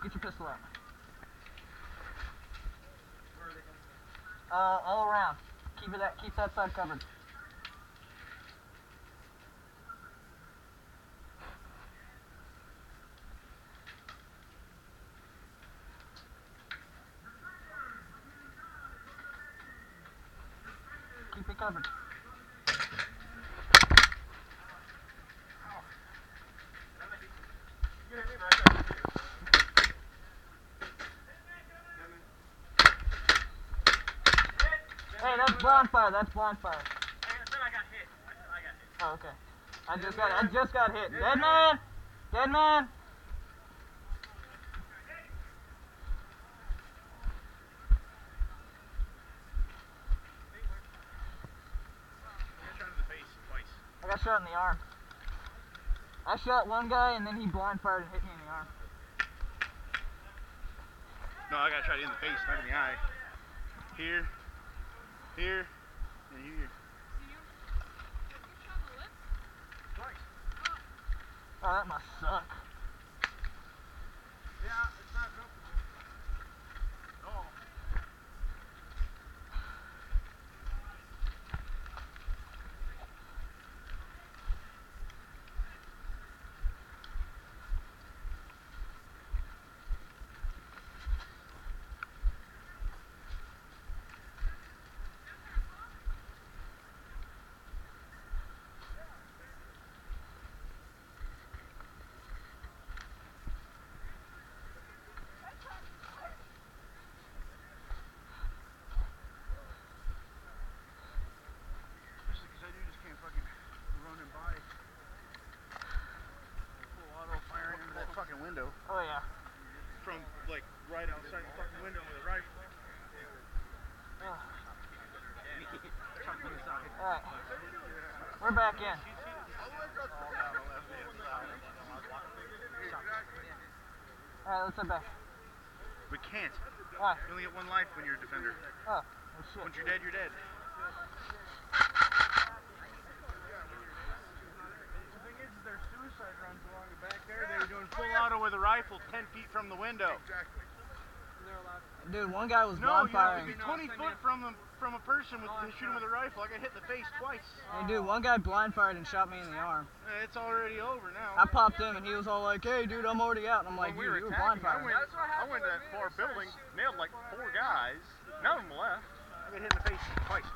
Get your pistol out. All around. Keep that side covered. Keep it covered. Hey, that's blindfire. That's blindfire. I said I got hit. Oh, okay. I just got hit. Dead man. Dead man. I got shot in the arm. I shot one guy and then he blind fired and hit me in the arm. No, I got shot in the face, not in the eye. Here, here, and here. Twice. Oh, that must suck. Yeah, it's not comfortable. No. Window. Oh yeah. From like right outside the fucking window with a rifle. Alright. We're back in. Alright, let's head back. We can't. Why? You only get one life when you're a defender. Oh, shit. Once you're dead, you're dead. Their suicide runs along the back there. They were doing full auto with a rifle 10 feet from the window. Exactly. Dude, one guy was No, blind you have firing. to be 20 foot from a person with shooting with a rifle. I got hit in the face twice. Hey, dude, one guy blind fired and shot me in the arm. It's already over now. I popped him and he was all like, "Hey, dude, I'm already out." And I'm like, When "Dude, you were blind firing." I went to that far building, nailed like 4 guys. None of them left. I got hit in the face twice.